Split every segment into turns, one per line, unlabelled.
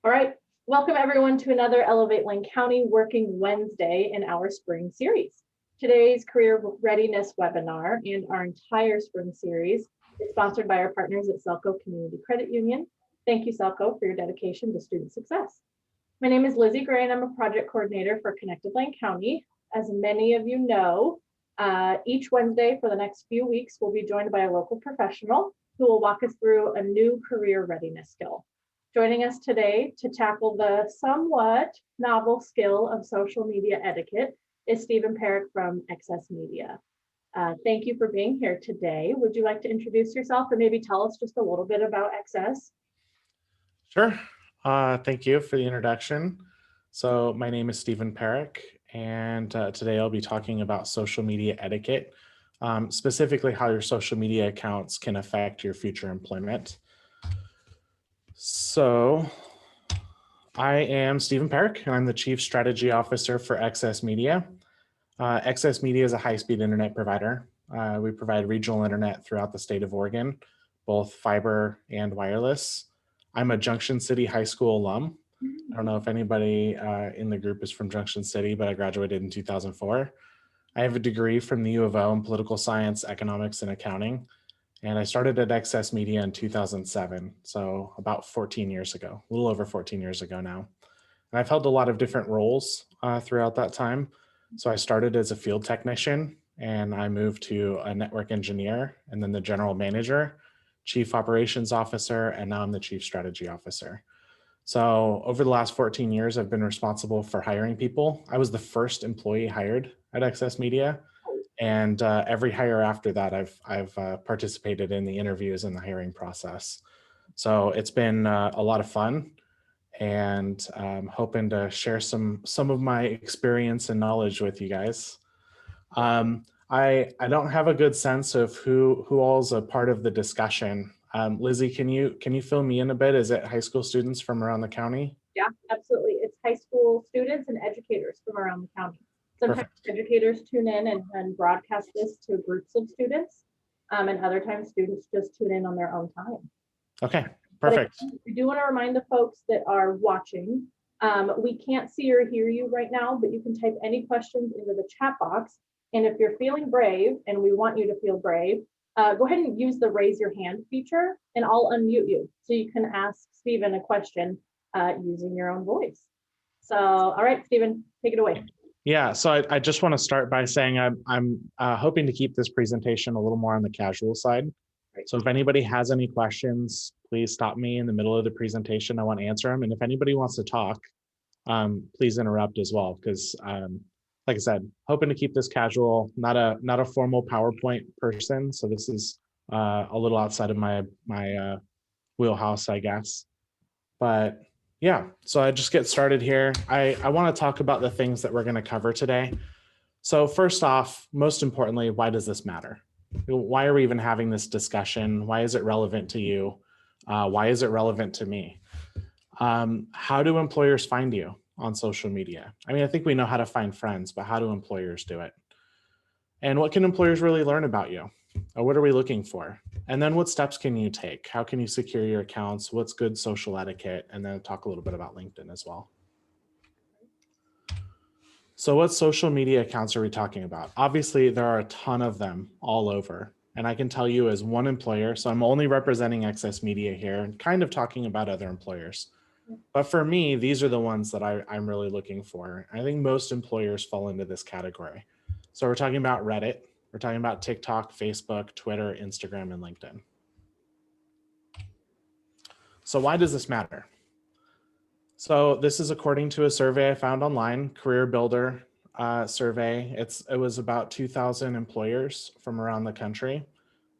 All right, welcome everyone to another Elevate Lane County Working Wednesday in our spring series. Today's career readiness webinar and our entire spring series is sponsored by our partners at Selco Community Credit Union. Thank you, Selco, for your dedication to student success. My name is Lizzie Gray, and I'm a project coordinator for Connected Lane County. As many of you know, each Wednesday for the next few weeks, we'll be joined by a local professional who will walk us through a new career readiness skill. Joining us today to tackle the somewhat novel skill of social media etiquette is Stephen Perrick from Excess Media. Thank you for being here today. Would you like to introduce yourself and maybe tell us just a little bit about Excess?
Sure. Thank you for the introduction. So my name is Stephen Perrick, and today I'll be talking about social media etiquette, specifically how your social media accounts can affect your future employment. So I am Stephen Perrick, and I'm the Chief Strategy Officer for Excess Media. Excess Media is a high-speed internet provider. We provide regional internet throughout the state of Oregon, both fiber and wireless. I'm a Junction City High School alum. I don't know if anybody in the group is from Junction City, but I graduated in 2004. I have a degree from the U of O in political science, economics, and accounting. And I started at Excess Media in 2007, so about 14 years ago, a little over 14 years ago now. And I've held a lot of different roles throughout that time. So I started as a field technician, and I moved to a network engineer, and then the general manager, chief operations officer, and now I'm the chief strategy officer. So over the last 14 years, I've been responsible for hiring people. I was the first employee hired at Excess Media. And every hire after that, I've participated in the interviews and the hiring process. So it's been a lot of fun, and I'm hoping to share some of my experience and knowledge with you guys. I don't have a good sense of who all's a part of the discussion. Lizzie, can you fill me in a bit? Is it high school students from around the county?
Yeah, absolutely. It's high school students and educators from around the county. Sometimes educators tune in and broadcast this to groups of students, and other times students just tune in on their own time.
Okay, perfect.
We do want to remind the folks that are watching, we can't see or hear you right now, but you can type any questions into the chat box. And if you're feeling brave, and we want you to feel brave, go ahead and use the raise your hand feature, and I'll unmute you so you can ask Stephen a question using your own voice. So, all right, Stephen, take it away.
Yeah, so I just want to start by saying I'm hoping to keep this presentation a little more on the casual side. Right. So if anybody has any questions, please stop me in the middle of the presentation. I want to answer them. And if anybody wants to talk, please interrupt as well, because like I said, hoping to keep this casual, not a formal PowerPoint person. So this is a little outside of my wheelhouse, I guess. But yeah, so I just get started here. I want to talk about the things that we're going to cover today. So first off, most importantly, why does this matter? Why are we even having this discussion? Why is it relevant to you? Why is it relevant to me? How do employers find you on social media? I mean, I think we know how to find friends, but how do employers do it? And what can employers really learn about you? What are we looking for? And then what steps can you take? How can you secure your accounts? What's good social etiquette? And then talk a little bit about LinkedIn as well. So what social media accounts are we talking about? Obviously, there are a ton of them all over. And I can tell you as one employer, so I'm only representing Excess Media here and kind of talking about other employers. But for me, these are the ones that I'm really looking for. I think most employers fall into this category. So we're talking about Reddit. We're talking about TikTok, Facebook, Twitter, Instagram, and LinkedIn. So why does this matter? So this is according to a survey I found online, Career Builder survey. It was about 2,000 employers from around the country.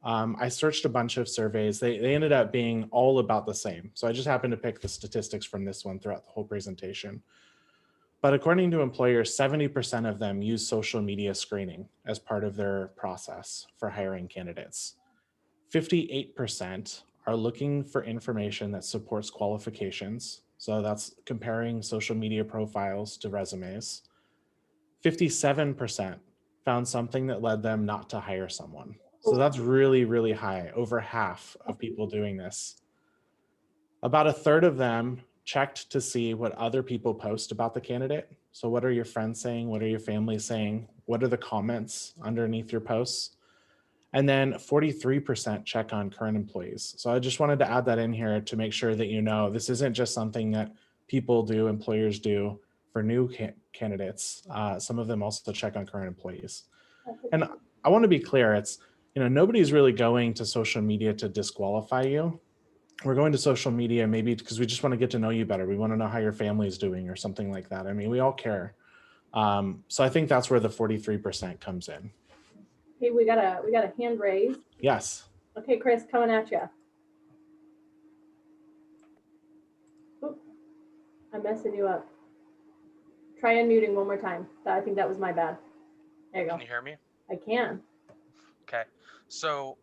I searched a bunch of surveys. They ended up being all about the same. So I just happened to pick the statistics from this one throughout the whole presentation. But according to employers, 70% of them use social media screening as part of their process for hiring candidates. 58% are looking for information that supports qualifications. So that's comparing social media profiles to resumes. 57% found something that led them not to hire someone. So that's really, really high, over half of people doing this. About a third of them checked to see what other people post about the candidate. So what are your friends saying? What are your family saying? What are the comments underneath your posts? And then 43% check on current employees. So I just wanted to add that in here to make sure that you know this isn't just something that people do, employers do for new candidates. Some of them also check on current employees. And I want to be clear, it's, nobody's really going to social media to disqualify you. We're going to social media maybe because we just want to get to know you better. We want to know how your family is doing or something like that. I mean, we all care. So I think that's where the 43% comes in.
Okay, we got a hand raised.
Yes.
Okay, Chris, coming at you. Oop, I'm messing you up. Try unmuting one more time. I think that was my bad. There you go.
Can you hear me?
I can.
Okay. So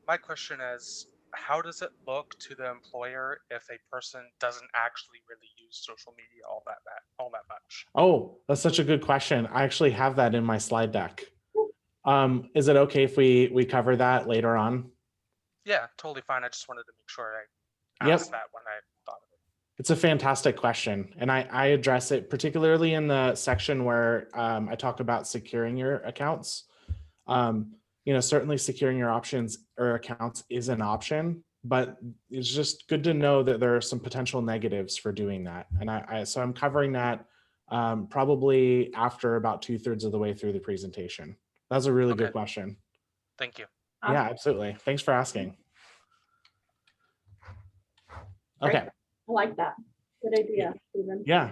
my question is, how does it look to the employer if a person doesn't actually really use social media all that much?
Oh, that's such a good question. I actually have that in my slide deck. Is it okay if we cover that later on?
Yeah, totally fine. I just wanted to make sure I
Yep.
asked that when I thought of it.
It's a fantastic question. And I address it particularly in the section where I talk about securing your accounts. Certainly securing your options or accounts is an option, but it's just good to know that there are some potential negatives for doing that. And so I'm covering that probably after about 2/3 of the way through the presentation. That's a really good question.
Thank you.
Awesome.
Yeah, absolutely. Thanks for asking. Okay.
Great. I like that. Good idea, Stephen.
Yeah.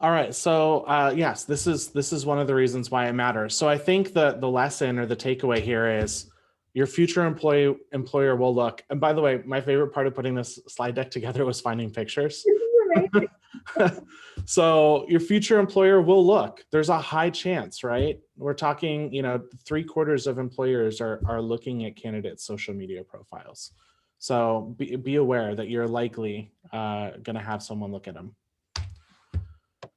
All right. So yes, this is one of the reasons why it matters. So I think the lesson or the takeaway here is your future employer will look. And by the way, my favorite part of putting this slide deck together was finding pictures. So your future employer will look. There's a high chance, right? We're talking, 3/4 of employers are looking at candidates' social media profiles. So be aware that you're likely going to have someone look at them.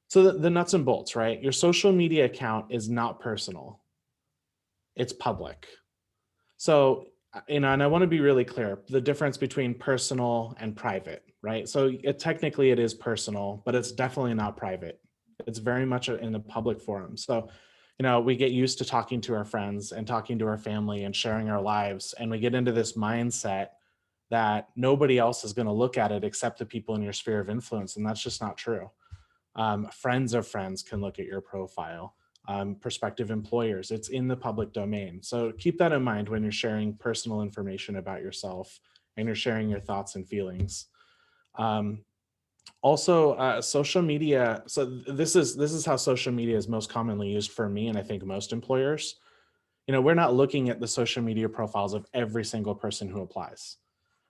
So the nuts and bolts, right? Your social media account is not personal. It's public. So, and I want to be really clear, the difference between personal and private, right? So technically it is personal, but it's definitely not private. It's very much in the public forum. So, we get used to talking to our friends and talking to our family and sharing our lives. And we get into this mindset that nobody else is going to look at it except the people in your sphere of influence. And that's just not true. Friends of friends can look at your profile. Prospective employers, it's in the public domain. So keep that in mind when you're sharing personal information about yourself and you're sharing your thoughts and feelings. Also, social media. So this is how social media is most commonly used for me, and I think most employers. We're not looking at the social media profiles of every single person who applies.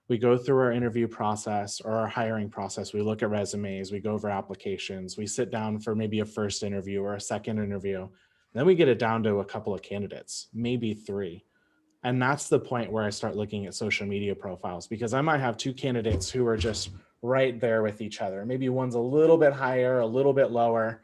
We go through our interview process or our hiring process. We look at resumes, we go over applications, we sit down for maybe a first interview or a second interview. Then we get it down to a couple of candidates, maybe 3. And that's the point where I start looking at social media profiles, because I might have 2 candidates who are just right there with each other. Maybe one's a little bit higher, a little bit lower.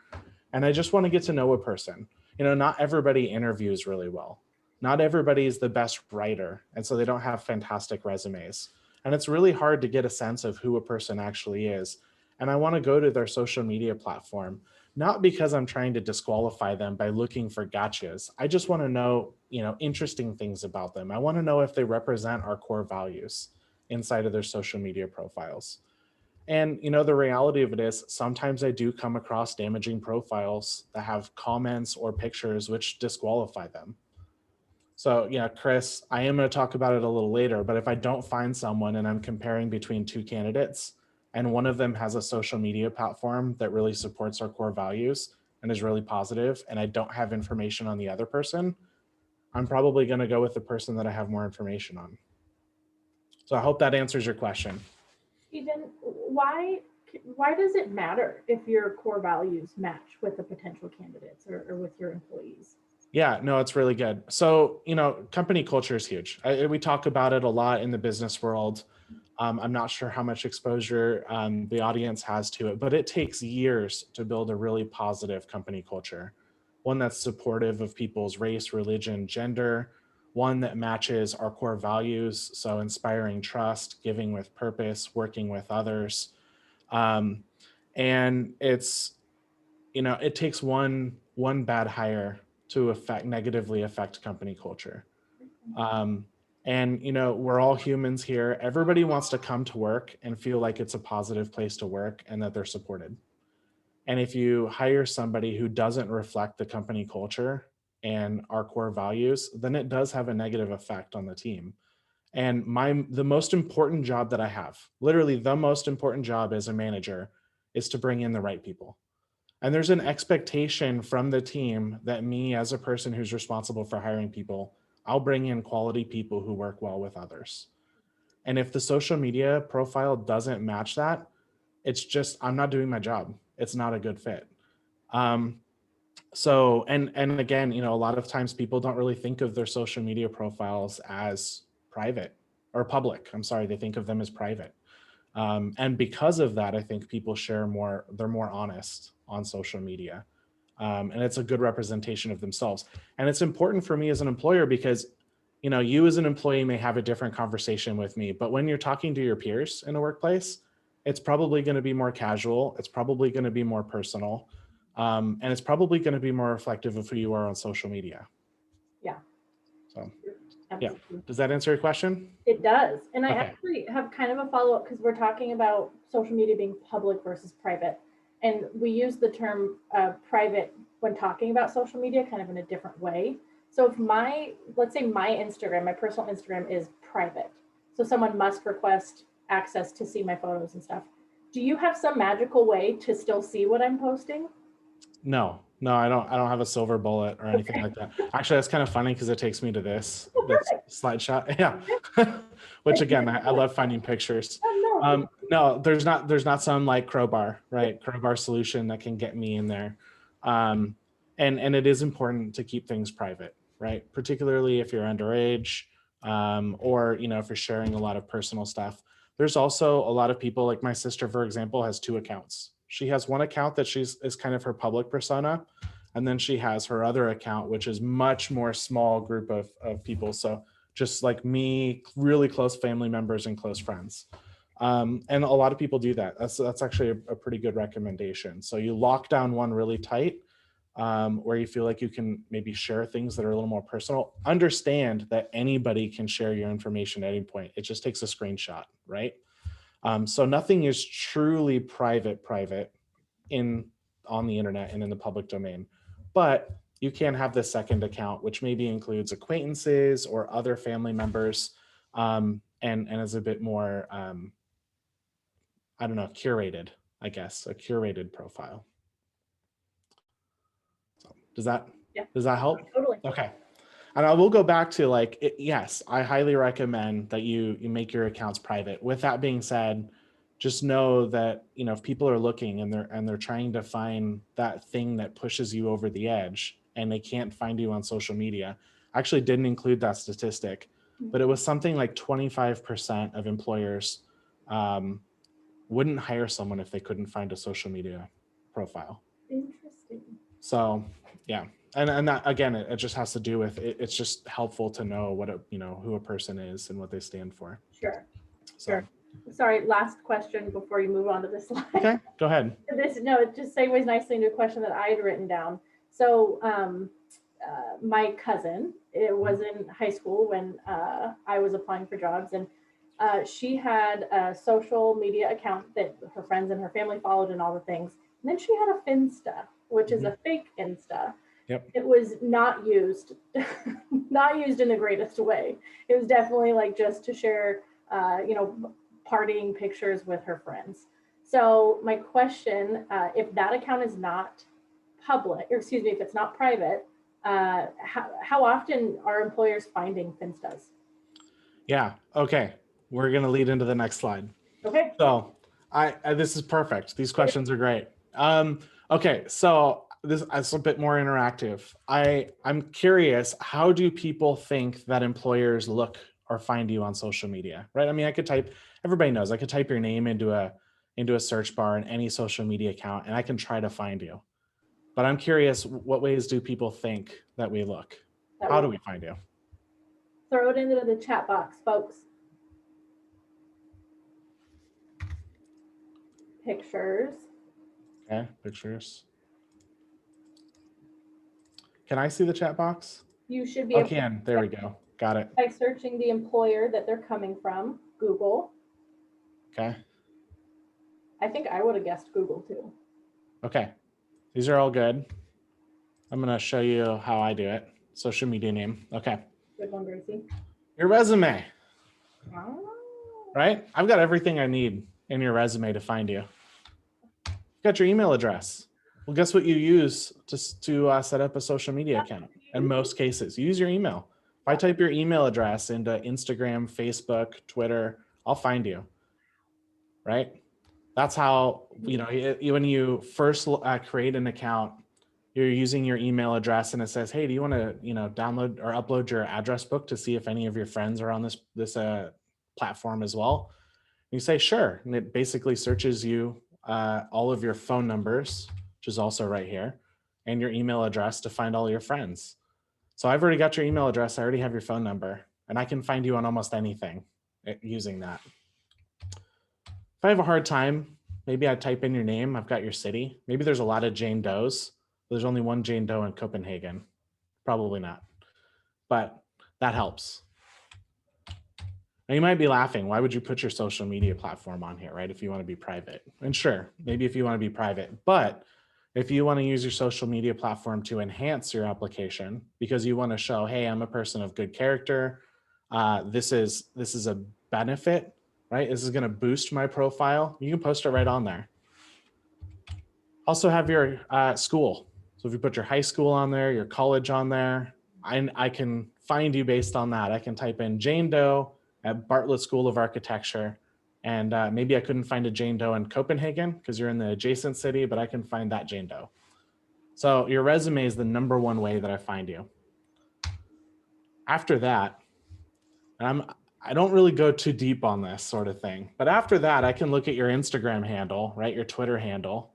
And I just want to get to know a person. Not everybody interviews really well. Not everybody is the best writer. And so they don't have fantastic resumes. And it's really hard to get a sense of who a person actually is. And I want to go to their social media platform, not because I'm trying to disqualify them by looking for gotchas. I just want to know, interesting things about them. I want to know if they represent our core values inside of their social media profiles. And, the reality of it is sometimes I do come across damaging profiles that have comments or pictures which disqualify them. So yeah, Chris, I am going to talk about it a little later, but if I don't find someone and I'm comparing between 2 candidates and one of them has a social media platform that really supports our core values and is really positive, and I don't have information on the other person, I'm probably going to go with the person that I have more information on. So I hope that answers your question.
Stephen, why does it matter if your core values match with the potential candidates or with your employees?
Yeah, no, it's really good. So, company culture is huge. We talk about it a lot in the business world. I'm not sure how much exposure the audience has to it, but it takes years to build a really positive company culture. One that's supportive of people's race, religion, gender, one that matches our core values. So inspiring trust, giving with purpose, working with others. And it's, it takes one bad hire to negatively affect company culture. And we're all humans here. Everybody wants to come to work and feel like it's a positive place to work and that they're supported. And if you hire somebody who doesn't reflect the company culture and our core values, then it does have a negative effect on the team. And the most important job that I have, literally the most important job as a manager, is to bring in the right people. And there's an expectation from the team that me, as a person who's responsible for hiring people, I'll bring in quality people who work well with others. And if the social media profile doesn't match that, it's just, I'm not doing my job. It's not a good fit. So, and again, a lot of times people don't really think of their social media profiles as private or public. I'm sorry, they think of them as private. And because of that, I think people share more, they're more honest on social media. And it's a good representation of themselves. And it's important for me as an employer because, you as an employee may have a different conversation with me, but when you're talking to your peers in a workplace, it's probably going to be more casual. It's probably going to be more personal. And it's probably going to be more reflective of who you are on social media.
Yeah.
So,
Absolutely.
yeah. Does that answer your question?
It does. And I
Okay.
actually have kind of a follow-up because we're talking about social media being public versus private. And we use the term private when talking about social media kind of in a different way. So if let's say my Instagram, my personal Instagram is private. So someone must request access to see my photos and stuff. Do you have some magical way to still see what I'm posting?
No, I don't have a silver bullet or anything like that. Actually, that's kind of funny because it takes me to this slide shot. Yeah. Which again, I love finding pictures. No, there's not some like crowbar solution that can get me in there. And it is important to keep things private, right? Particularly if you're underage, or if you're sharing a lot of personal stuff. There's also a lot of people, like my sister, for example, has 2 accounts. She has one account that is kind of her public persona. And then she has her other account, which is much more small group of people. So just like me, really close family members and close friends. And a lot of people do that. That's actually a pretty good recommendation. So you lock down one really tight, where you feel like you can maybe share things that are a little more personal. Understand that anybody can share your information at any point. It just takes a screenshot, right? So nothing is truly private on the internet and in the public domain, but you can have the second account, which maybe includes acquaintances or other family members, and is a bit more, I don't know, curated, I guess, a curated profile. So does that help?
Totally.
Okay. And I will go back to yes, I highly recommend that you make your accounts private. With that being said, just know that, if people are looking and they're trying to find that thing that pushes you over the edge and they can't find you on social media, I actually didn't include that statistic, but it was something like 25% of employers wouldn't hire someone if they couldn't find a social media profile.
Interesting.
So yeah. And that, again, it just has to do with it's just helpful to know what who a person is and what they stand for.
Sure.
So.
Sure. Sorry, last question before you move on to this slide.
Okay, go ahead.
It just segues nicely into a question that I had written down. So my cousin, it was in high school when I was applying for jobs, and she had a social media account that her friends and her family followed and all the things. And then she had a Finsta, which is a fake Insta.
Yep.
It was not used, not used in the greatest way. It was definitely like just to share, partying pictures with her friends. So my question, if that account is not public, or excuse me, if it's not private, how often are employers finding Finstas?
Yeah. Okay. We're going to lead into the next slide.
Okay.
So this is perfect. These questions are great. Okay. So this is a bit more interactive. I'm curious, how do people think that employers look or find you on social media, right? I mean, everybody knows, I could type your name into a search bar in any social media account and I can try to find you. But I'm curious, what ways do people think that we look? How do we find you?
Throw it into the chat box, folks. pictures.
Okay, pictures. Can I see the chat box?
You should be
Oh,
able to,
can. There we go. Got it.
by searching the employer that they're coming from, Google.
Okay.
I think I would have guessed Google too.
Okay. These are all good. I'm going to show you how I do it. Social media name. Okay.
Good one, Gracie.
Your resume,
Oh.
right? I've got everything I need in your resume to find you. Got your email address. Well, guess what you use to set up a social media account? In most cases, use your email. If I type your email address into Instagram, Facebook, Twitter, I'll find you, right? That's how, when you first create an account, you're using your email address and it says, hey, do you want to, download or upload your address book to see if any of your friends are on this platform as well? You say, sure. And it basically searches you all of your phone numbers, which is also right here, and your email address to find all your friends. So I've already got your email address. I already have your phone number, and I can find you on almost anything using that. If I have a hard time, maybe I type in your name. I've got your city. Maybe there's a lot of Jane Does. There's only one Jane Doe in Copenhagen. Probably not, but that helps. Now you might be laughing. Why would you put your social media platform on here, right? If you want to be private. And sure, maybe if you want to be private, but if you want to use your social media platform to enhance your application because you want to show, hey, I'm a person of good character. This is a benefit, right? This is going to boost my profile. You can post it right on there. Also have your school. So if you put your high school on there, your college on there, I can find you based on that. I can type in Jane Doe at Bartlett School of Architecture. And maybe I couldn't find a Jane Doe in Copenhagen because you're in the adjacent city, but I can find that Jane Doe. So your resume is the #1 way that I find you. After that, and I don't really go too deep on this sort of thing, but after that, I can look at your Instagram handle, right? Your Twitter handle.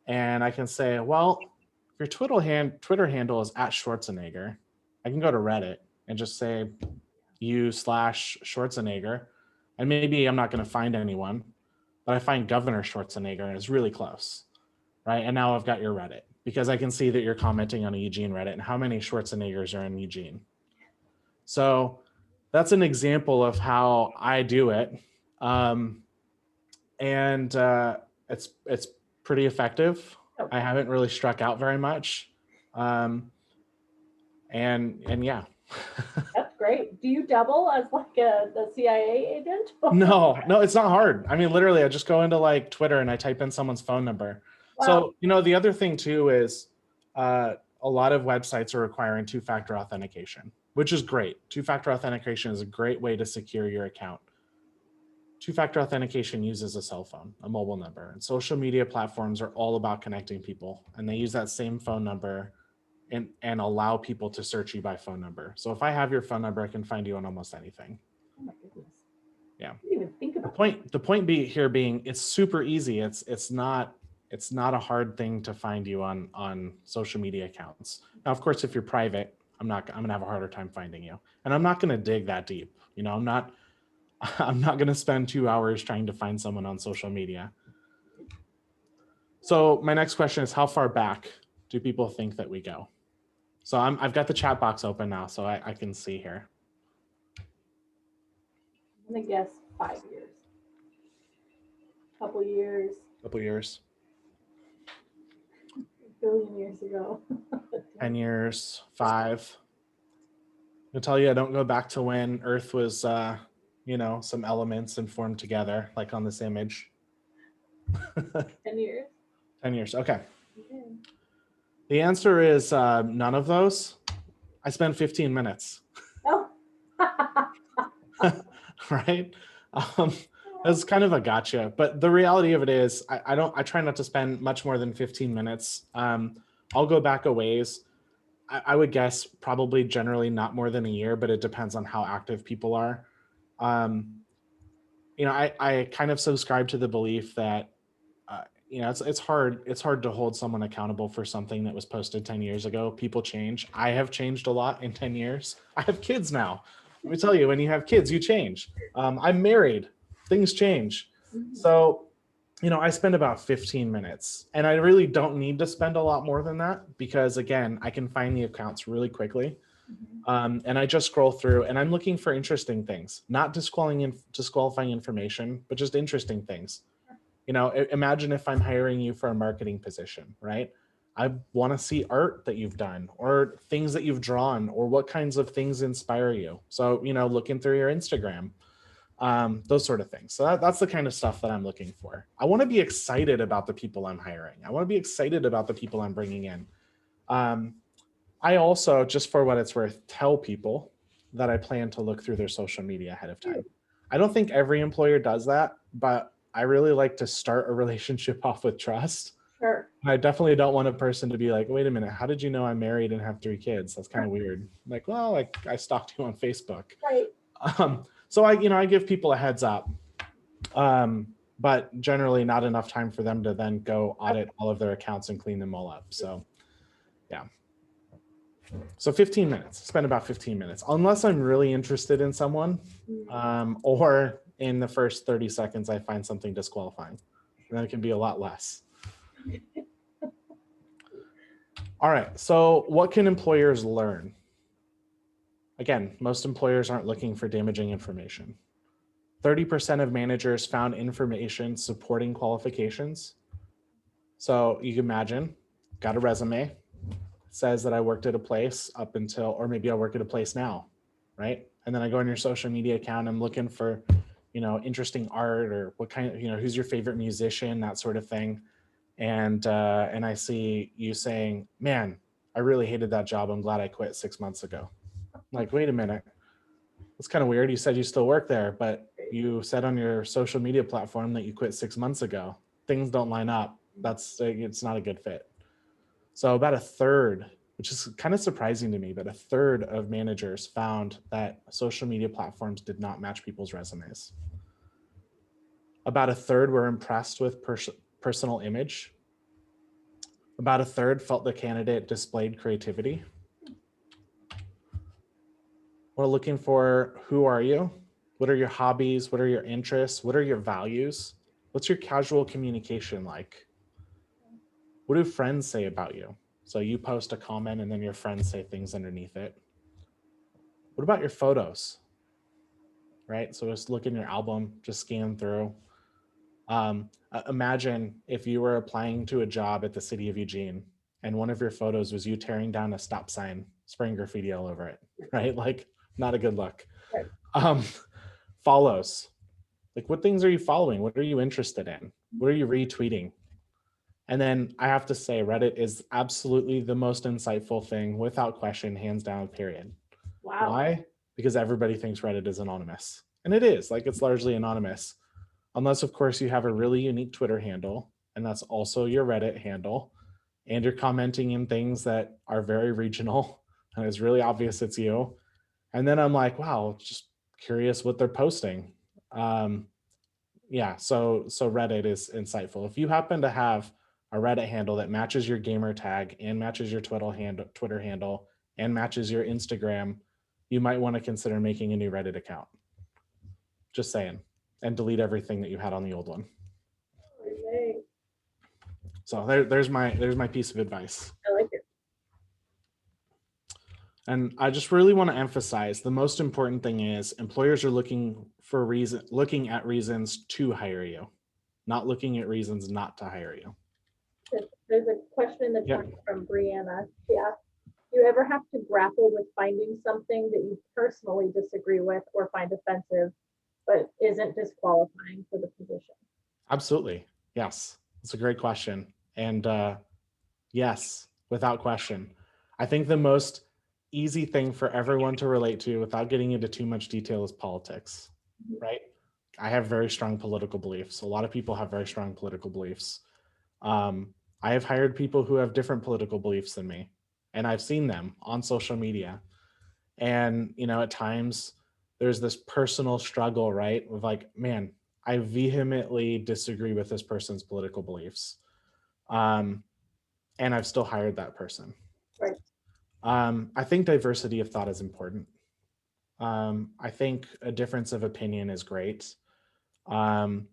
And I can say, well, if your Twitter handle is at Schwarzenegger, I can go to Reddit and just say u/Schwarzenegger. And maybe I'm not going to find anyone, but I find Governor Schwarzenegger and it's really close, right? And now I've got your Reddit because I can see that you're commenting on a Eugene Reddit and how many Schwarzeneggers are in Eugene. So that's an example of how I do it. It's pretty effective. I haven't really struck out very much. And yeah.
That's great. Do you double as like the CIA agent?
No, it's not hard. I mean, literally, I just go into like Twitter and I type in someone's phone number.
Wow.
So, the other thing too is a lot of websites are requiring two-factor authentication, which is great. Two-factor authentication is a great way to secure your account. Two-factor authentication uses a cell phone, a mobile number, and social media platforms are all about connecting people, and they use that same phone number and allow people to search you by phone number. So if I have your phone number, I can find you on almost anything.
Oh my goodness.
Yeah.
I didn't even think about
The point here being it's super easy. It's not a hard thing to find you on social media accounts. Now, of course, if you're private, I'm gonna have a harder time finding you, and I'm not gonna dig that deep. I'm not gonna spend 2 hours trying to find someone on social media. So my next question is, how far back do people think that we go? So I've got the chat box open now, so I can see here.
I'm gonna guess 5 years. Couple years.
Couple years.
A billion years ago.
10 years, 5. I'll tell you, I don't go back to when Earth was, some elements and formed together, like on this image.
10 years.
10 years, okay.
Okay.
The answer is none of those. I spent 15 minutes,
Oh.
right? That's kind of a gotcha, but the reality of it is I try not to spend much more than 15 minutes. I'll go back a ways. I would guess probably generally not more than a year, but it depends on how active people are. I kind of subscribe to the belief that it's hard to hold someone accountable for something that was posted 10 years ago. People change. I have changed a lot in 10 years. I have kids now. Let me tell you, when you have kids, you change. I'm married. Things change. So I spend about 15 minutes, and I really don't need to spend a lot more than that because, again, I can find the accounts really quickly. And I just scroll through and I'm looking for interesting things, not disqualifying information, but just interesting things. Imagine if I'm hiring you for a marketing position, right? I want to see art that you've done or things that you've drawn or what kinds of things inspire you. So, looking through your Instagram, those sort of things. So that's the kind of stuff that I'm looking for. I want to be excited about the people I'm hiring. I want to be excited about the people I'm bringing in. I also, just for what it's worth, tell people that I plan to look through their social media ahead of time. I don't think every employer does that, but I really like to start a relationship off with trust.
Sure.
I definitely don't want a person to be like, wait a minute, how did you know I'm married and have 3 kids? That's kind of weird. Like, well, like I stalked you on Facebook.
Right.
So I give people a heads up, but generally not enough time for them to then go audit all of their accounts and clean them all up. So yeah. So 15 minutes, spend about 15 minutes, unless I'm really interested in someone, or in the first 30 seconds, I find something disqualifying. And then it can be a lot less. All right, so what can employers learn? Again, most employers aren't looking for damaging information. 30% of managers found information supporting qualifications. So you can imagine, got a resume, says that I worked at a place up until, or maybe I work at a place now, right? And then I go on your social media account, I'm looking for, interesting art or what kind of, who's your favorite musician, that sort of thing. And I see you saying, man, I really hated that job. I'm glad I quit 6 months ago. I'm like, wait a minute. That's kind of weird. You said you still work there, but you said on your social media platform that you quit 6 months ago. Things don't line up. It's not a good fit. So about a third, which is kind of surprising to me, but a third of managers found that social media platforms did not match people's resumes. About a third were impressed with personal image. About a third felt the candidate displayed creativity. We're looking for, who are you? What are your hobbies? What are your interests? What are your values? What's your casual communication like? What do friends say about you? So you post a comment and then your friends say things underneath it. What about your photos? Right? So just look in your album, just scan through. Imagine if you were applying to a job at the city of Eugene and one of your photos was you tearing down a stop sign, spraying graffiti all over it, right? Like, not a good look.
Right.
Follows. Like, what things are you following? What are you interested in? What are you retweeting? And then I have to say, Reddit is absolutely the most insightful thing, without question, hands down, period.
Wow.
Why? Because everybody thinks Reddit is anonymous. And it is, like, it's largely anonymous. Unless, of course, you have a really unique Twitter handle, and that's also your Reddit handle, and you're commenting in things that are very regional, and it's really obvious it's you. And then I'm like, wow, just curious what they're posting. Yeah, so Reddit is insightful. If you happen to have a Reddit handle that matches your gamer tag and matches your Twitter handle and matches your Instagram, you might want to consider making a new Reddit account. Just saying. And delete everything that you had on the old one.
Okay.
So there's my piece of advice.
I like it.
And I just really want to emphasize, the most important thing is employers are looking at reasons to hire you, not looking at reasons not to hire you.
There's a question in the
Yep.
chat from Brianna. She asked, do you ever have to grapple with finding something that you personally disagree with or find offensive, but isn't disqualifying for the position?
Absolutely. Yes. It's a great question. And yes, without question. I think the most easy thing for everyone to relate to, without getting into too much detail, is politics, right? I have very strong political beliefs. A lot of people have very strong political beliefs. I have hired people who have different political beliefs than me, and I've seen them on social media. And, at times there's this personal struggle, right? Of like, man, I vehemently disagree with this person's political beliefs. And I've still hired that person.
Right.
I think diversity of thought is important. I think a difference of opinion is great.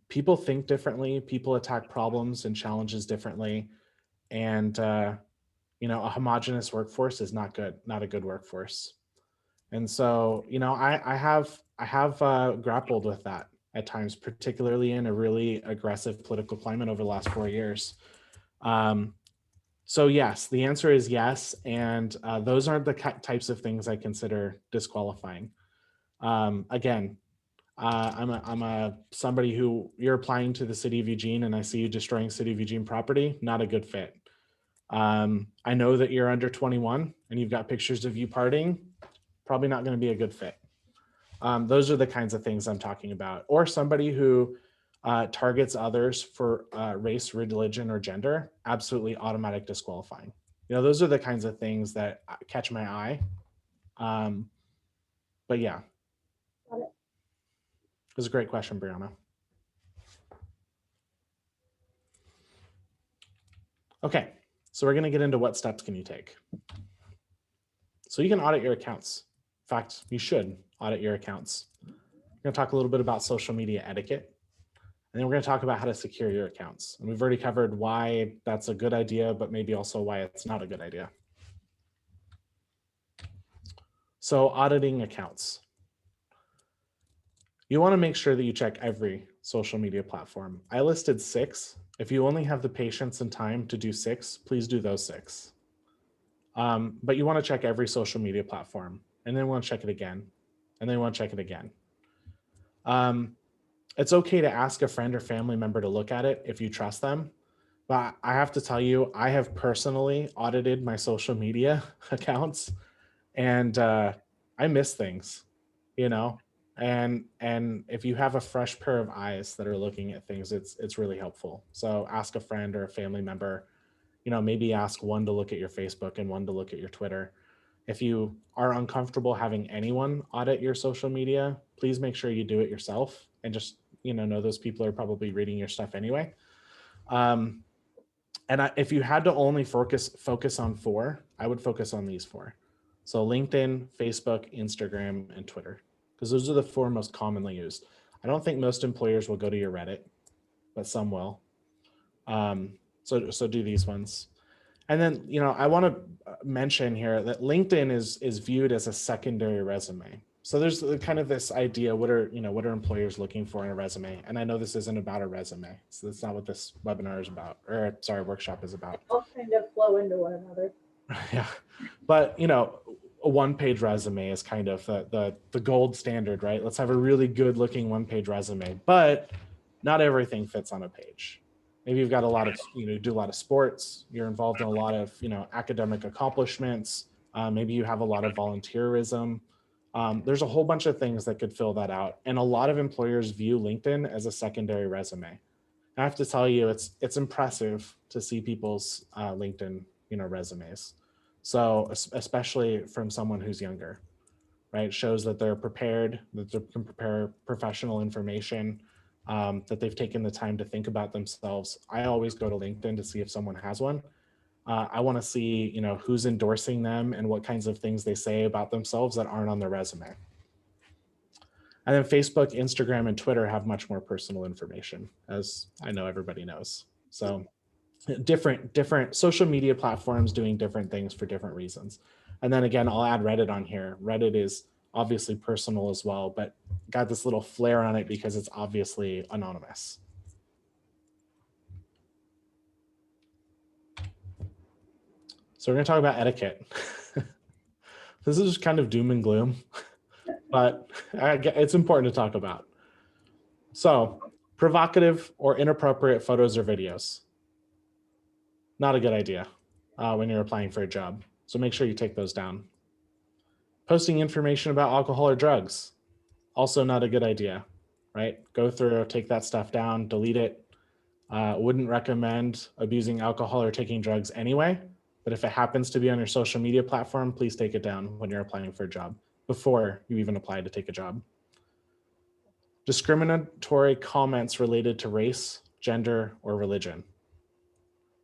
People think differently, people attack problems and challenges differently. And, you know, a homogenous workforce is not good, not a good workforce. And so, you know, I have grappled with that at times, particularly in a really aggressive political climate over the last 4 years. So yes, the answer is yes, and those aren't the types of things I consider disqualifying. Again, I'm a somebody who you're applying to the city of Eugene, and I see you destroying city of Eugene property. Not a good fit. I know that you're under 21 and you've got pictures of you partying. Probably not going to be a good fit. Those are the kinds of things I'm talking about. Or somebody who targets others for race, religion, or gender. Absolutely automatic disqualifying. You know, those are the kinds of things that catch my eye. But yeah,
Got it.
it was a great question, Brianna. Okay, so we're going to get into what steps can you take. So you can audit your accounts. In fact, you should audit your accounts. We're going to talk a little bit about social media etiquette, and then we're going to talk about how to secure your accounts. And we've already covered why that's a good idea, but maybe also why it's not a good idea. So auditing accounts. You want to make sure that you check every social media platform. I listed 6. If you only have the patience and time to do 6, please do those 6. But you want to check every social media platform, and then want to check it again, and then want to check it again. It's okay to ask a friend or family member to look at it if you trust them. But I have to tell you, I have personally audited my social media accounts, and I miss things, you know. And if you have a fresh pair of eyes that are looking at things, it's really helpful. So ask a friend or a family member, you know, maybe ask one to look at your Facebook and one to look at your Twitter. If you are uncomfortable having anyone audit your social media, please make sure you do it yourself and just, you know those people are probably reading your stuff anyway. If you had to only focus on 4, I would focus on these 4. So LinkedIn, Facebook, Instagram, and Twitter, because those are the 4 most commonly used. I don't think most employers will go to your Reddit, but some will. So do these ones. And then, you know, I want to mention here that LinkedIn is viewed as a secondary resume. So there's kind of this idea, what are employers looking for in a resume? And I know this isn't about a resume. So that's not what this webinar is about, or sorry, workshop is about.
All kind of flow into one another.
Yeah. But, you know, a one-page resume is kind of the gold standard, right? Let's have a really good looking one-page resume, but not everything fits on a page. Maybe you've got a lot of, you do a lot of sports, you're involved in a lot of, academic accomplishments. Maybe you have a lot of volunteerism. There's a whole bunch of things that could fill that out. And a lot of employers view LinkedIn as a secondary resume. I have to tell you, it's impressive to see people's LinkedIn, resumes. So especially from someone who's younger, right? It shows that they're prepared, that they can prepare professional information, that they've taken the time to think about themselves. I always go to LinkedIn to see if someone has one. I want to see, who's endorsing them and what kinds of things they say about themselves that aren't on their resume. And then Facebook, Instagram, and Twitter have much more personal information, as I know everybody knows. So different social media platforms doing different things for different reasons. And then again, I'll add Reddit on here. Reddit is obviously personal as well, but got this little flair on it because it's obviously anonymous. So we're going to talk about etiquette. This is kind of doom and gloom, but it's important to talk about. So provocative or inappropriate photos or videos. Not a good idea when you're applying for a job. So make sure you take those down. Posting information about alcohol or drugs. Also not a good idea, right? Go through, take that stuff down, delete it. Wouldn't recommend abusing alcohol or taking drugs anyway. But if it happens to be on your social media platform, please take it down when you're applying for a job before you even apply to take a job. Discriminatory comments related to race, gender, or religion.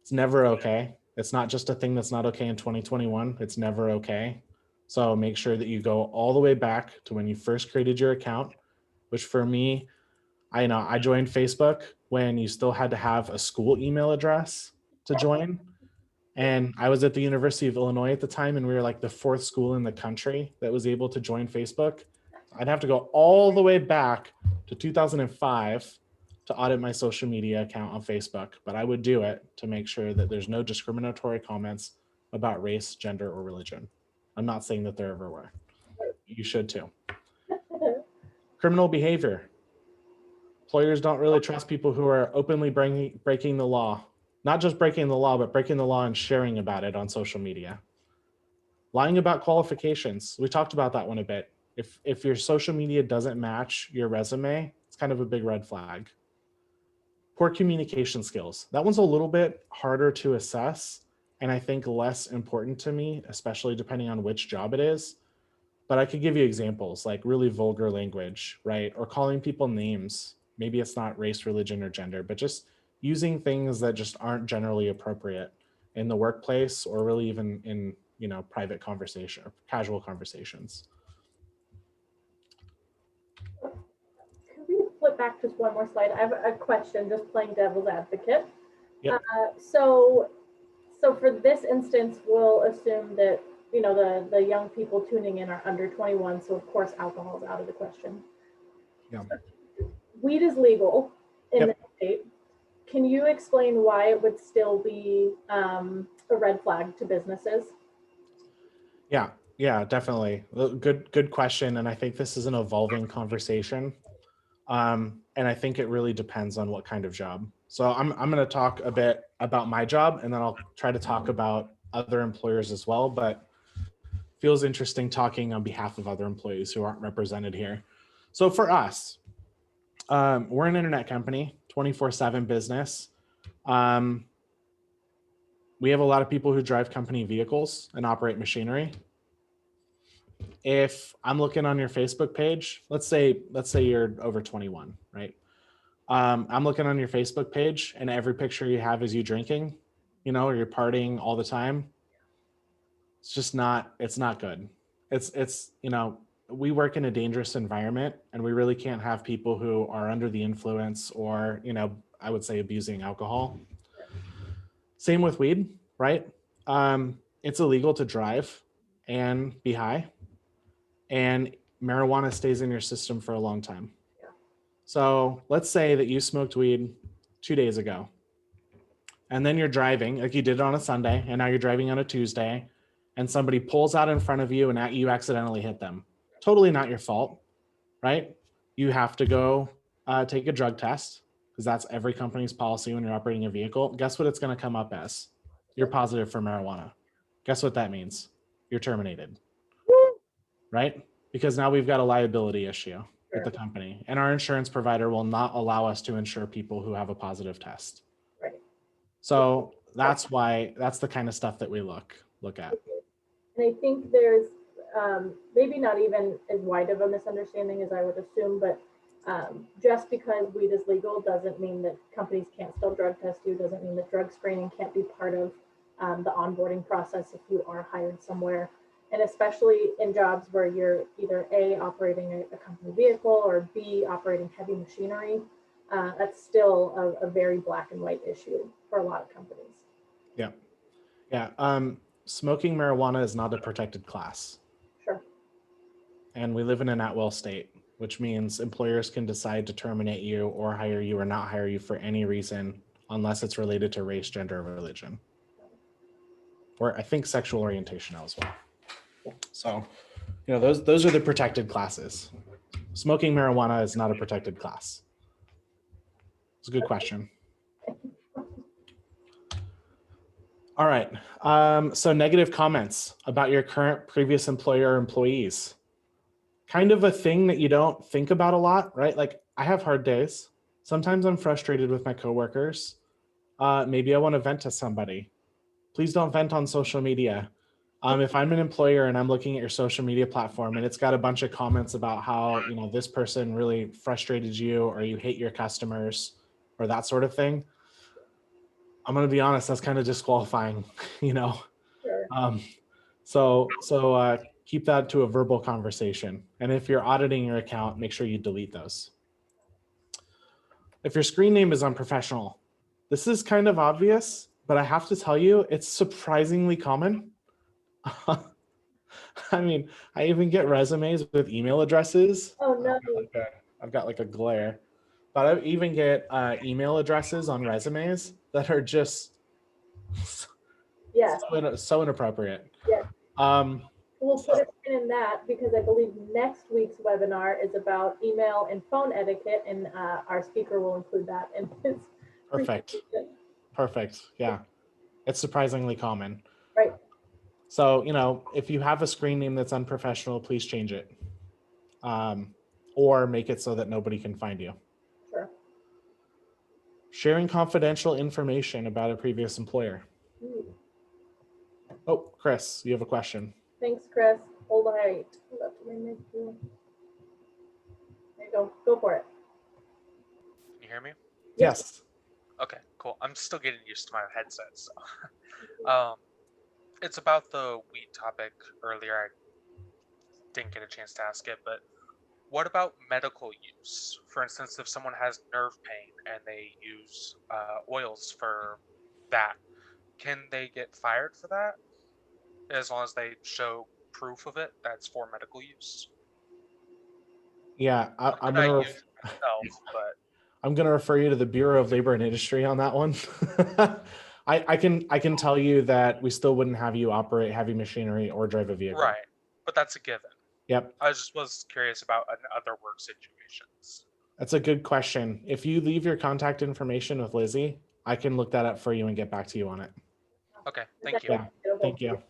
It's never okay. It's not just a thing that's not okay in 2021. It's never okay. So make sure that you go all the way back to when you first created your account, which for me I know I joined Facebook when you still had to have a school email address to join. And I was at the University of Illinois at the time, and we were like the fourth school in the country that was able to join Facebook. I'd have to go all the way back to 2005 to audit my social media account on Facebook, but I would do it to make sure that there's no discriminatory comments about race, gender, or religion. I'm not saying that there ever were. You should too. Criminal behavior. Employers don't really trust people who are openly breaking the law. Not just breaking the law, but breaking the law and sharing about it on social media. Lying about qualifications. We talked about that one a bit. If your social media doesn't match your resume, it's kind of a big red flag. Poor communication skills. That one's a little bit harder to assess, and I think less important to me, especially depending on which job it is. But I could give you examples like really vulgar language, right? Or calling people names. Maybe it's not race, religion, or gender, but just using things that just aren't generally appropriate in the workplace or really even in, private conversation or casual conversations.
Can we flip back just one more slide? I have a question, just playing devil's advocate.
Yep.
So for this instance, we'll assume that the young people tuning in are under 21, so of course alcohol is out of the question.
Yeah.
Weed is legal in
Yep.
the state. Can you explain why it would still be a red flag to businesses?
Yeah, definitely. Good question. And I think this is an evolving conversation. And I think it really depends on what kind of job. So I'm going to talk a bit about my job, and then I'll try to talk about other employers as well. But feels interesting talking on behalf of other employees who aren't represented here. So for us, we're an internet company, 24/7 business. We have a lot of people who drive company vehicles and operate machinery. If I'm looking on your Facebook page, let's say you're over 21, right? I'm looking on your Facebook page, and every picture you have is you drinking, or you're partying all the time. It's not good. It's we work in a dangerous environment, and we really can't have people who are under the influence or, I would say abusing alcohol. Same with weed, right? It's illegal to drive and be high, and marijuana stays in your system for a long time. So let's say that you smoked weed 2 days ago, and then you're driving, like you did it on a Sunday, and now you're driving on a Tuesday, and somebody pulls out in front of you and you accidentally hit them. Totally not your fault, right? You have to go take a drug test, because that's every company's policy when you're operating a vehicle. Guess what it's going to come up as? You're positive for marijuana. Guess what that means? You're terminated, right? Because now we've got a liability issue with the company, and our insurance provider will not allow us to insure people who have a positive test.
Right.
So that's the kind of stuff that we look at.
And I think there's maybe not even as wide of a misunderstanding as I would assume, but just because weed is legal doesn't mean that companies can't still drug test you, doesn't mean that drug screening can't be part of the onboarding process if you are hired somewhere. And especially in jobs where you're either A, operating a company vehicle, or B, operating heavy machinery, that's still a very black and white issue for a lot of companies.
Yeah. Smoking marijuana is not a protected class.
Sure.
And we live in an at-will state, which means employers can decide to terminate you or hire you or not hire you for any reason, unless it's related to race, gender, or religion. Or I think sexual orientation as well. So, those are the protected classes. Smoking marijuana is not a protected class. It's a good question. All right. So negative comments about your current, previous employer or employees. Kind of a thing that you don't think about a lot, right? Like, I have hard days. Sometimes I'm frustrated with my coworkers. Maybe I want to vent to somebody. Please don't vent on social media. If I'm an employer and I'm looking at your social media platform and it's got a bunch of comments about how, this person really frustrated you, or you hate your customers, or that sort of thing, I'm going to be honest, that's kind of disqualifying,
Sure.
So keep that to a verbal conversation. And if you're auditing your account, make sure you delete those. if your screen name is unprofessional, this is kind of obvious, but I have to tell you, it's surprisingly common. I mean, I even get resumes with email addresses.
Oh, no.
I've got like a glare, but I even get email addresses on resumes that are just
Yes,
so inappropriate.
yes.
Um,
We'll put a pin in that because I believe next week's webinar is about email and phone etiquette, and our speaker will include that in his
Perfect.
presentation.
Perfect. Yeah. It's surprisingly common.
Right.
So, if you have a screen name that's unprofessional, please change it. Or make it so that nobody can find you.
Sure.
Sharing confidential information about a previous employer.
Ooh.
Oh, Chris, you have a question.
Thanks, Chris. Hold on. There you go. Go for it.
Can you hear me?
Yes.
Okay, cool. I'm still getting used to my headset, so it's about the weed topic earlier. I didn't get a chance to ask it, but what about medical use? For instance, if someone has nerve pain and they use oils for that, can they get fired for that as long as they show proof of it that's for medical use?
Yeah, I'm
I
gonna
use it myself, but
I'm gonna refer you to the Bureau of Labor and Industry on that one. I can tell you that we still wouldn't have you operate heavy machinery or drive a vehicle.
right. But that's a given.
Yep.
I just was curious about other work situations.
That's a good question. If you leave your contact information with Lizzie, I can look that up for you and get back to you on it.
Okay, thank you.
Yeah, thank you.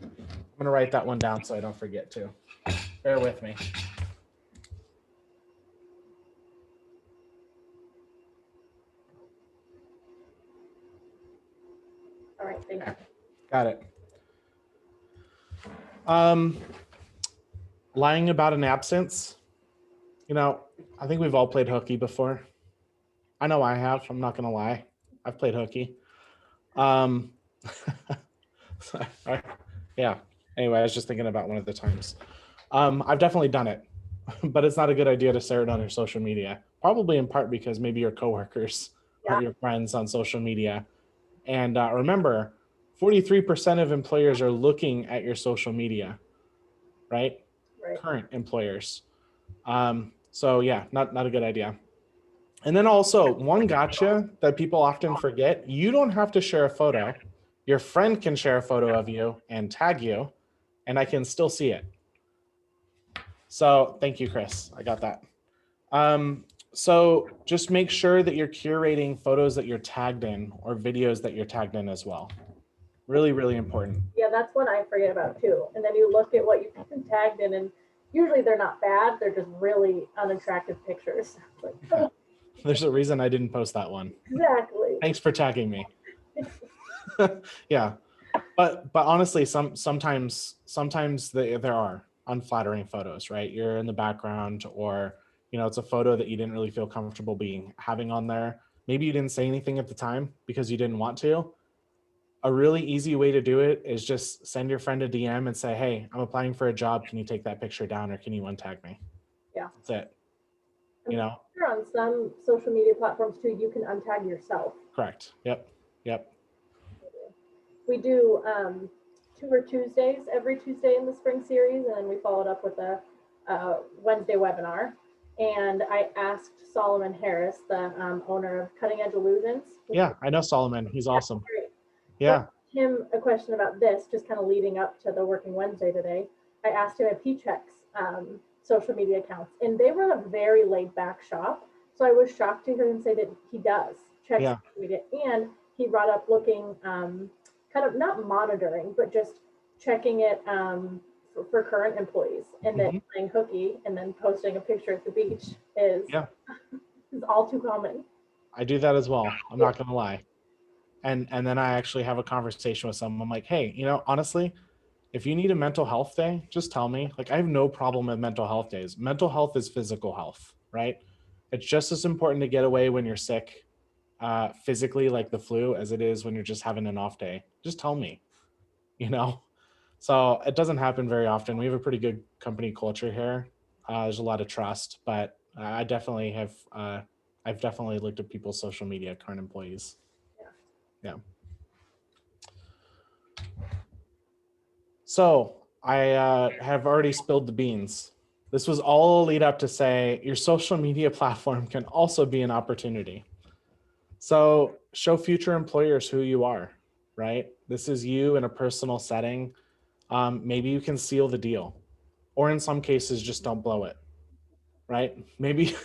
I'm gonna write that one down so I don't forget to. Bear with me.
All right. Thank you.
Got it. Lying about an absence. I think we've all played hooky before. I know I have. I'm not gonna lie. I've played hooky. Yeah. Anyway, I was just thinking about one of the times. I've definitely done it, but it's not a good idea to share it on your social media. Probably in part because maybe your coworkers
Yeah.
are your friends on social media. And remember, 43% of employers are looking at your social media, right?
Right.
Current employers. So yeah, not a good idea. And then also one gotcha that people often forget, you don't have to share a photo. Your friend can share a photo of you and tag you, and I can still see it. So thank you, Chris. I got that. So just make sure that you're curating photos that you're tagged in or videos that you're tagged in as well. Really, really important.
Yeah, that's what I forget about too. And then you look at what you've been tagged in, and usually they're not bad. They're just really unattractive pictures. Like,
Yeah. There's a reason I didn't post that one.
exactly.
Thanks for tagging me. Yeah. But honestly, sometimes there are unflattering photos, right? You're in the background, or it's a photo that you didn't really feel comfortable having on there. Maybe you didn't say anything at the time because you didn't want to. A really easy way to do it is just send your friend a DM and say, "Hey, I'm applying for a job. Can you take that picture down, or can you untag me?"
Yeah.
That's it.
Sure, on some social media platforms too, you can untag yourself.
Correct. Yep.
We do tour Tuesdays every Tuesday in the spring series, and then we followed up with a Wednesday webinar. And I asked Solomon Harris, the owner of Cutting Edge Illusions.
Yeah, I know Solomon. He's awesome.
Great.
Yeah.
Him a question about this, just kind of leading up to the Working Wednesday today. I asked him if he checks social media accounts, and they were a very laid back shop. So I was shocked to hear him say that he does check social media, and he brought up looking kind of not monitoring, but just checking it for current employees, and then playing hooky and then posting a picture at the beach is all too common.
I do that as well. I'm not gonna lie. And then I actually have a conversation with someone. I'm like, hey, honestly, if you need a mental health day, just tell me. Like, I have no problem with mental health days. Mental health is physical health, right? It's just as important to get away when you're sick, physically, like the flu, as it is when you're just having an off day. Just tell me, So it doesn't happen very often. We have a pretty good company culture here. There's a lot of trust, but I definitely have I've definitely looked at people's social media, current employees. Yeah. So I have already spilled the beans. This was all a lead up to say your social media platform can also be an opportunity. So show future employers who you are, right? This is you in a personal setting. Maybe you can seal the deal, or in some cases, just don't blow it, right? Maybe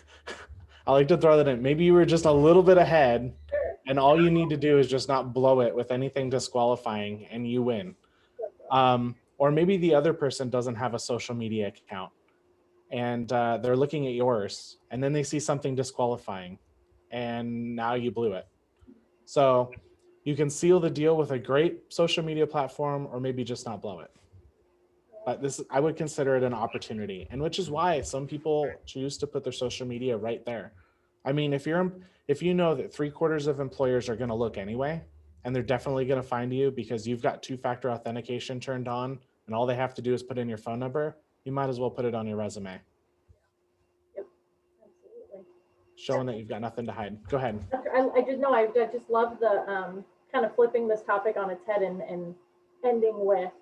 I like to throw that in. Maybe you were just a little bit ahead, and all you need to do is just not blow it with anything disqualifying, and you win. Or maybe the other person doesn't have a social media account, and they're looking at yours, and then they see something disqualifying, and now you blew it. So you can seal the deal with a great social media platform, or maybe just not blow it. But this, I would consider it an opportunity, and which is why some people choose to put their social media right there. I mean, if you know that 3/4 of employers are going to look anyway, and they're definitely going to find you because you've got two-factor authentication turned on, and all they have to do is put in your phone number, you might as well put it on your resume,
Yep, absolutely.
showing that you've got nothing to hide. Go ahead.
I just know I just love the kind of flipping this topic on its head and ending with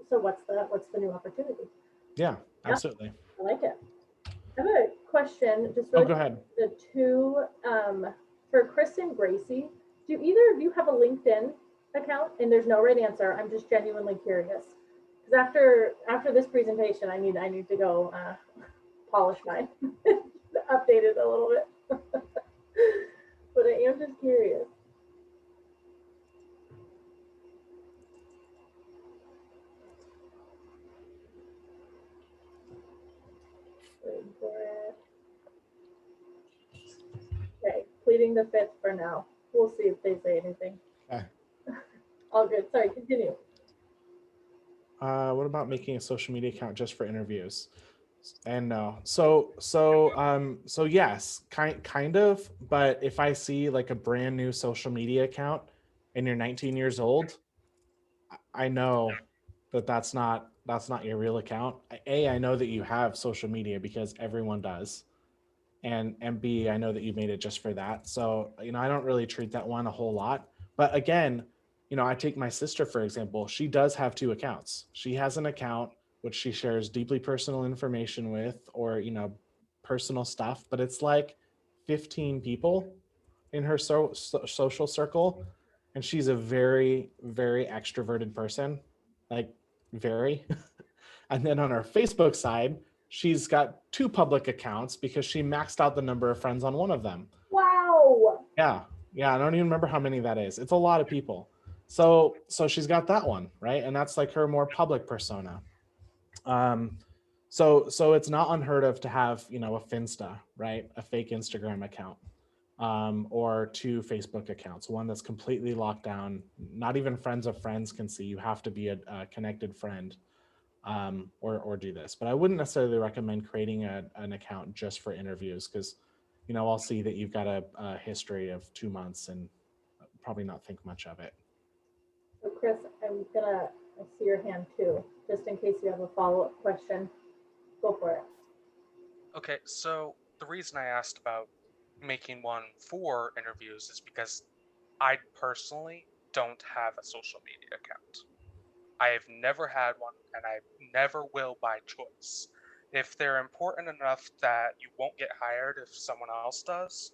so what's the new opportunity?
Yeah, absolutely.
I like it. I have a question just
Oh,
really
go ahead.
the two for Chris and Gracie. Do either of you have a LinkedIn account? And there's no right answer. I'm just genuinely curious. Because after this presentation, I need to go polish mine, update it a little bit. But I am just curious. Waiting for it. Okay, pleading the fifth for now. We'll see if they say anything.
Okay.
All good. Sorry, continue.
What about making a social media account just for interviews? And no. So yes, kind of. But if I see like a brand new social media account and you're 19 years old, I know that that's not your real account. I know that you have social media because everyone does. And B, I know that you made it just for that. So, I don't really treat that one a whole lot. But again, I take my sister, for example. She does have two accounts. She has an account which she shares deeply personal information with, or, personal stuff, but it's like 15 people in her social circle. And she's a very, very extroverted person, like very. And then on her Facebook side, she's got two public accounts because she maxed out the number of friends on one of them.
Wow.
Yeah. I don't even remember how many that is. It's a lot of people. So she's got that one, right? And that's like her more public persona. So it's not unheard of to have, a Finsta, right? A fake Instagram account. Or two Facebook accounts, one that's completely locked down. Not even friends of friends can see. You have to be a connected friend. Or do this. But I wouldn't necessarily recommend creating an account just for interviews because, I'll see that you've got a history of 2 months and probably not think much of it.
So Chris, I see your hand too, just in case you have a follow-up question. Go for it.
Okay, so the reason I asked about making one for interviews is because I personally don't have a social media account. I have never had one, and I never will by choice. If they're important enough that you won't get hired if someone else does,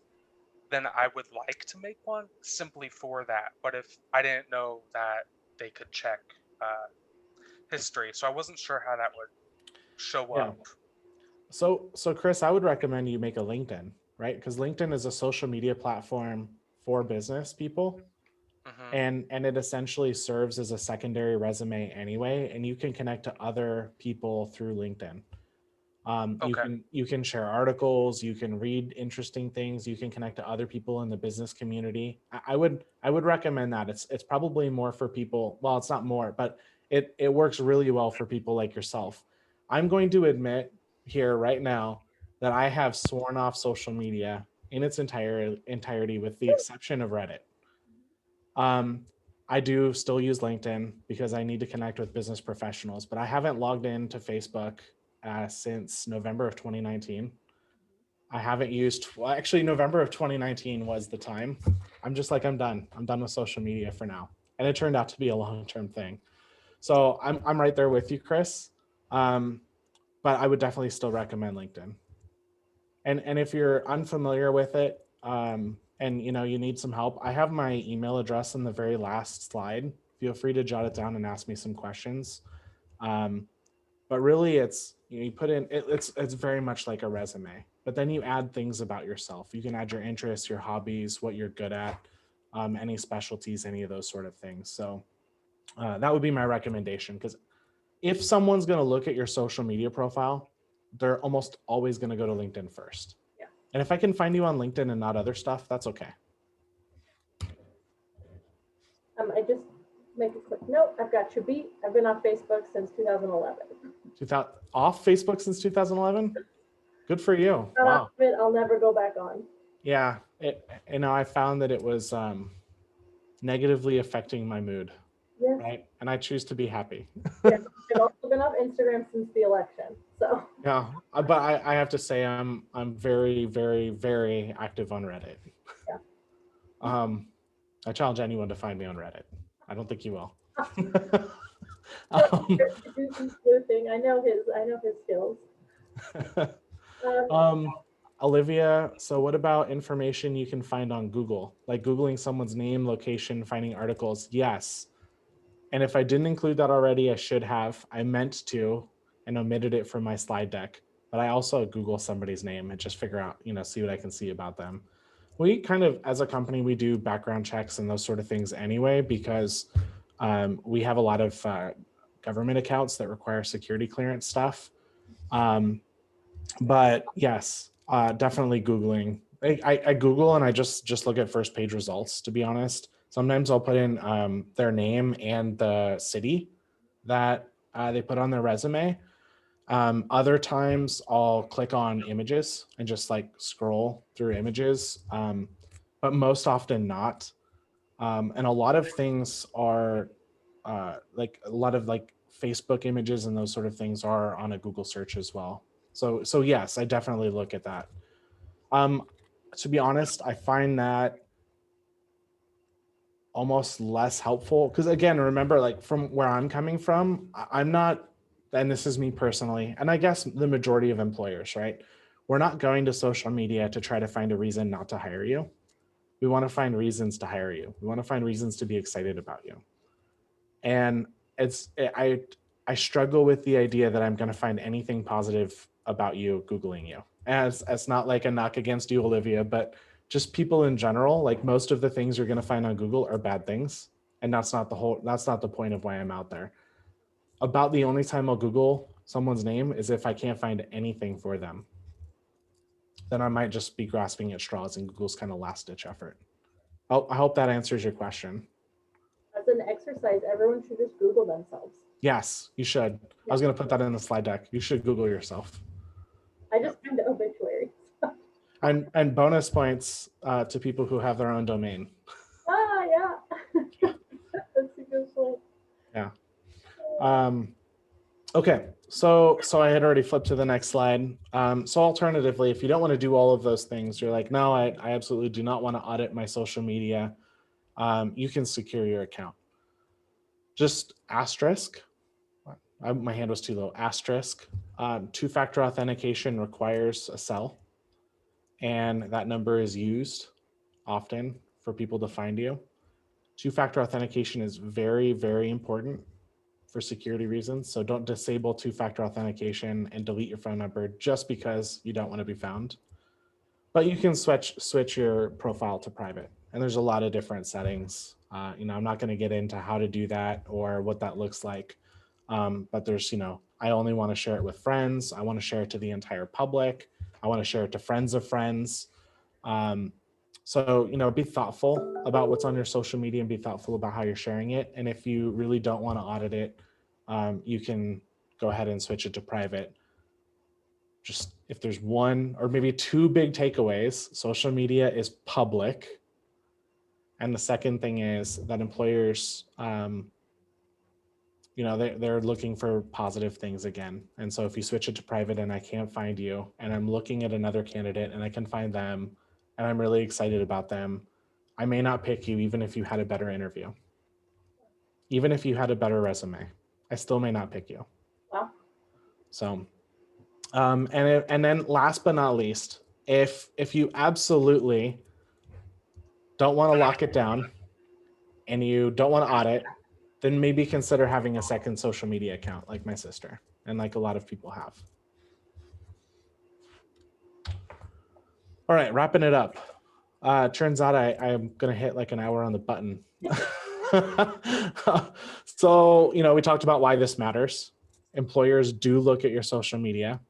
then I would like to make one simply for that. But if I didn't know that they could check history, so I wasn't sure how that would show
Yeah.
up.
So Chris, I would recommend you make a LinkedIn, right? Because LinkedIn is a social media platform for business people.
Mm-hmm.
And it essentially serves as a secondary resume anyway, and you can connect to other people through LinkedIn.
Okay.
You can share articles, you can read interesting things, you can connect to other people in the business community. I would recommend that. It's probably more for people. Well, it's not more, but it works really well for people like yourself. I'm going to admit here right now that I have sworn off social media in its entirety, with the exception of Reddit. I do still use LinkedIn because I need to connect with business professionals, but I haven't logged into Facebook since November of 2019. I haven't used, well, actually November of 2019 was the time. I'm just like, I'm done with social media for now. And it turned out to be a long-term thing. So I'm right there with you, Chris. But I would definitely still recommend LinkedIn. And if you're unfamiliar with it, and you need some help, I have my email address in the very last slide. Feel free to jot it down and ask me some questions. But really, it's you put in it's very much like a resume. But then you add things about yourself. You can add your interests, your hobbies, what you're good at, any specialties, any of those sort of things. So that would be my recommendation, because if someone's going to look at your social media profile, they're almost always going to go to LinkedIn first.
Yeah.
And if I can find you on LinkedIn and not other stuff, that's okay.
I just make a quick note. I've got your beat. I've been off Facebook since 2011.
Off Facebook since 2011? Good for you.
Got
Wow.
off of it, I'll never go back on.
Yeah. I found that it was negatively affecting my mood.
Yes.
Right. And I choose to be happy.
Yeah. I've also been off Instagram since the election. So
Yeah. But I have to say I'm very, very, very active on Reddit.
Yeah.
I challenge anyone to find me on Reddit. I don't think you will.
Do some sleuthing. I know his skills.
Olivia, so what about information you can find on Google? Like Googling someone's name, location, finding articles? Yes. And if I didn't include that already, I should have. I meant to and omitted it from my slide deck. But I also Google somebody's name and just figure out, see what I can see about them. We kind of, as a company, we do background checks and those sort of things anyway, because we have a lot of government accounts that require security clearance stuff. But yes, definitely Googling. I Google and I just look at first page results, to be honest. Sometimes I'll put in their name and the city that they put on their resume. Other times I'll click on images and just like scroll through images, but most often not. And a lot of things are like a lot of like Facebook images and those sort of things are on a Google search as well. So yes, I definitely look at that. To be honest, I find that almost less helpful, because again, remember, like from where I'm coming from, I'm not, and this is me personally, and I guess the majority of employers, right? We're not going to social media to try to find a reason not to hire you. We want to find reasons to hire you. We want to find reasons to be excited about you. And I struggle with the idea that I'm going to find anything positive about you Googling you. As not like a knock against you, Olivia, but just people in general. Like most of the things you're going to find on Google are bad things, and that's not the point of why I'm out there. About the only time I'll Google someone's name is if I can't find anything for them. Then I might just be grasping at straws, and Google's kind of last ditch effort. I hope that answers your question.
As an exercise, everyone should just Google themselves.
Yes, you should. I was going to put that in the slide deck. You should Google yourself.
I just find obituaries.
And bonus points to people who have their own domain.
Yeah. That's a good point.
Yeah. Okay. So I had already flipped to the next slide. So alternatively, if you don't want to do all of those things, you're like, no, I absolutely do not want to audit my social media. You can secure your account. Just asterisk. My hand was too low. Asterisk. Two-factor authentication requires a cell, and that number is used often for people to find you. Two-factor authentication is very, very important for security reasons. So don't disable two-factor authentication and delete your phone number just because you don't want to be found. But you can switch your profile to private, and there's a lot of different settings. I'm not going to get into how to do that or what that looks like. But there's, I only want to share it with friends. I want to share it to the entire public. I want to share it to friends of friends. So, be thoughtful about what's on your social media and be thoughtful about how you're sharing it. And if you really don't want to audit it, you can go ahead and switch it to private. Just if there's one or maybe two big takeaways, social media is public. And the second thing is that employers they're looking for positive things again. And so if you switch it to private and I can't find you, and I'm looking at another candidate and I can find them, and I'm really excited about them, I may not pick you even if you had a better interview. Even if you had a better resume, I still may not pick you.
Wow.
So, and then last but not least, if you absolutely don't want to lock it down and you don't want to audit, then maybe consider having a second social media account like my sister and like a lot of people have. All right, wrapping it up. Turns out I'm going to hit like an hour on the button. So, we talked about why this matters. Employers do look at your social media.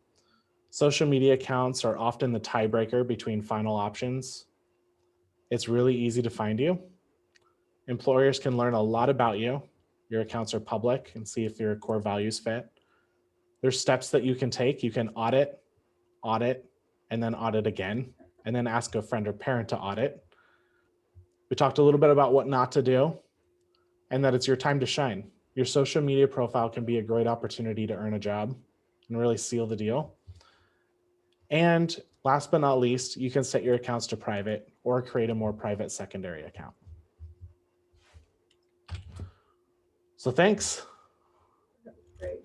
Social media accounts are often the tiebreaker between final options. It's really easy to find you. Employers can learn a lot about you. Your accounts are public and see if your core values fit. There's steps that you can take. You can audit, and then audit again, and then ask a friend or parent to audit. We talked a little bit about what not to do, and that it's your time to shine. Your social media profile can be a great opportunity to earn a job and really seal the deal. And last but not least, you can set your accounts to private or create a more private secondary account. So thanks.
Great.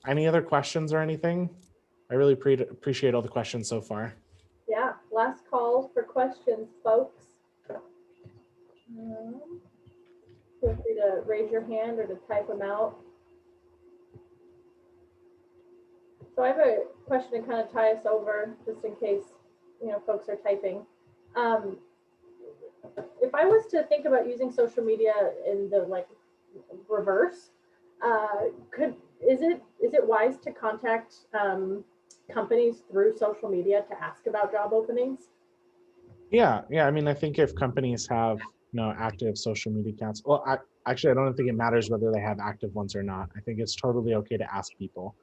Any other questions or anything? I really appreciate all the questions so far.
Yeah, last call for questions, folks. Feel free to raise your hand or to type them out. So I have a question to kind of tie us over, just in case folks are typing. If I was to think about using social media in the reverse, is it wise to contact companies through social media to ask about job openings?
Yeah. I mean, I think if companies have active social media accounts, well, actually, I don't think it matters whether they have active ones or not. I think it's totally okay to ask people.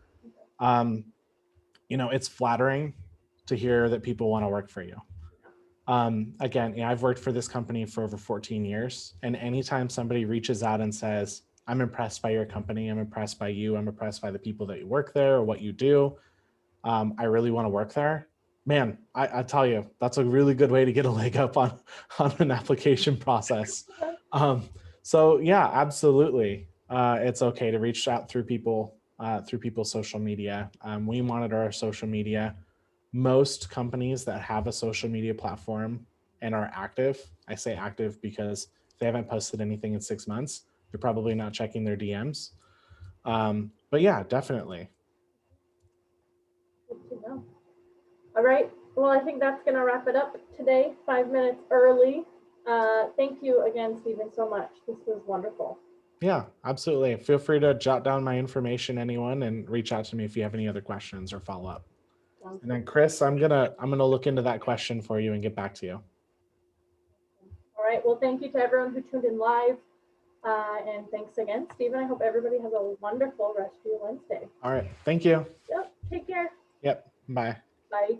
It's flattering to hear that people want to work for you. Again, I've worked for this company for over 14 years, and anytime somebody reaches out and says, I'm impressed by your company, I'm impressed by you, I'm impressed by the people that you work there or what you do, I really want to work there, man, I tell you, that's a really good way to get a leg up on an application process. So yeah, absolutely. It's okay to reach out through people's social media. We monitor our social media. Most companies that have a social media platform and are active, I say active because if they haven't posted anything in 6 months, they're probably not checking their DMs. But yeah, definitely.
Good to know. All right. Well, I think that's going to wrap it up today, 5 minutes early. Thank you again, Stephen, so much. This was wonderful.
Yeah, absolutely. Feel free to jot down my information, anyone, and reach out to me if you have any other questions or follow up. And then Chris, I'm gonna look into that question for you and get back to you.
All right. Well, thank you to everyone who tuned in live. And thanks again, Stephen. I hope everybody has a wonderful rest of your Wednesday.
All right. Thank you.
Yep. Take care.
Yep. Bye.
Bye.